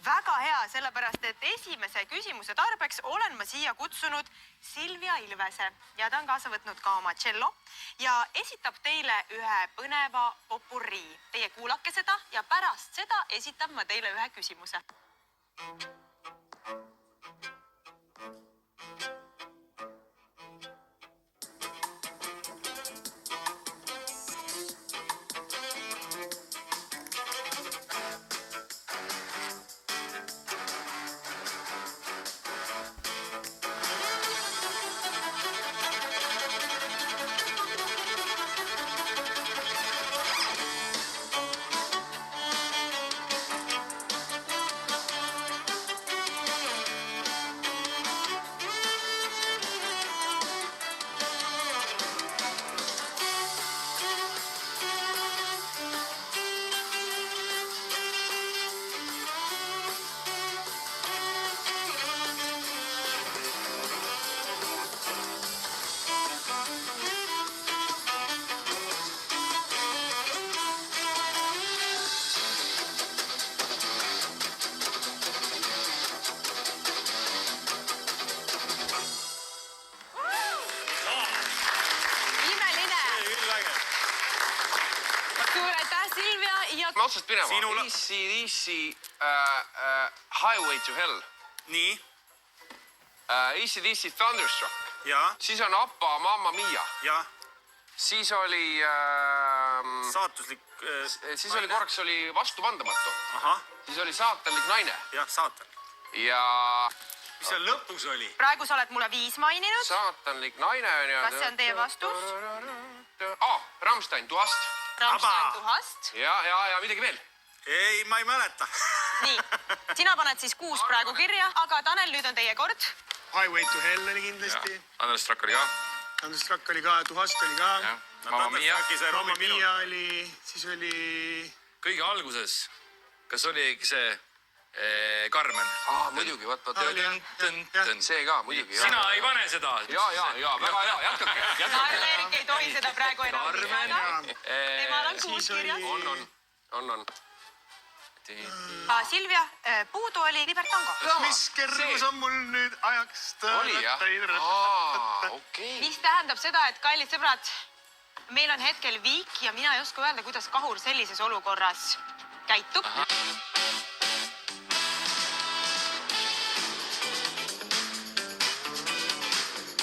Väga hea, sellepärast, et esimese küsimuse tarbeks olen ma siia kutsunud Silvia Ilvese ja ta on kaasa võtnud ka oma cello ja esitab teile ühe põneva popurrii. Teie kuulake seda ja pärast seda esitab ma teile ühe küsimuse. Otsast minema. AC/DC Highway to Hell. Nii. AC/DC Thunderstruck. Ja. Siis on Appa Mamma Mia. Ja. Siis oli... Saatuslik... Siis oli korraks oli Vastupandamatu. Aha. Siis oli Saatanlik naine. Jah, saatan. Ja... Mis seal lõpus oli? Praegu sa oled mulle 5 maininud. Saatanlik naine on ja... Kas see on teie vastus? Rammstein, Tuhast. Rammstein, Tuhast. Ja midagi veel. Ei, ma ei mäleta. Nii, sina paned siis 6 praegu kirja, aga Tanel, nüüd on teie kord. Highway to Hell oli kindlasti. Thunderstruck oli ka. Thunderstruck oli ka, Tuhast oli ka. Mamma Mia. Mamma Mia oli, siis oli... Kõige alguses, kas oli see Carmen? Muidugi, vaat. See ka, muidugi. Sina ei pane seda. Ja, väga hea, jätkake. Erik ei tohi seda praegu enam lisada. Temal on 6 kirjas. On. Silvia, puudu oli Libertango. Mis kergus on mul nüüd ajaks? Oli, jah? Okei. Mis tähendab seda, et kallid sõbrad, meil on hetkel viik ja mina ei oska öelda, kuidas kahur sellises olukorras käitub.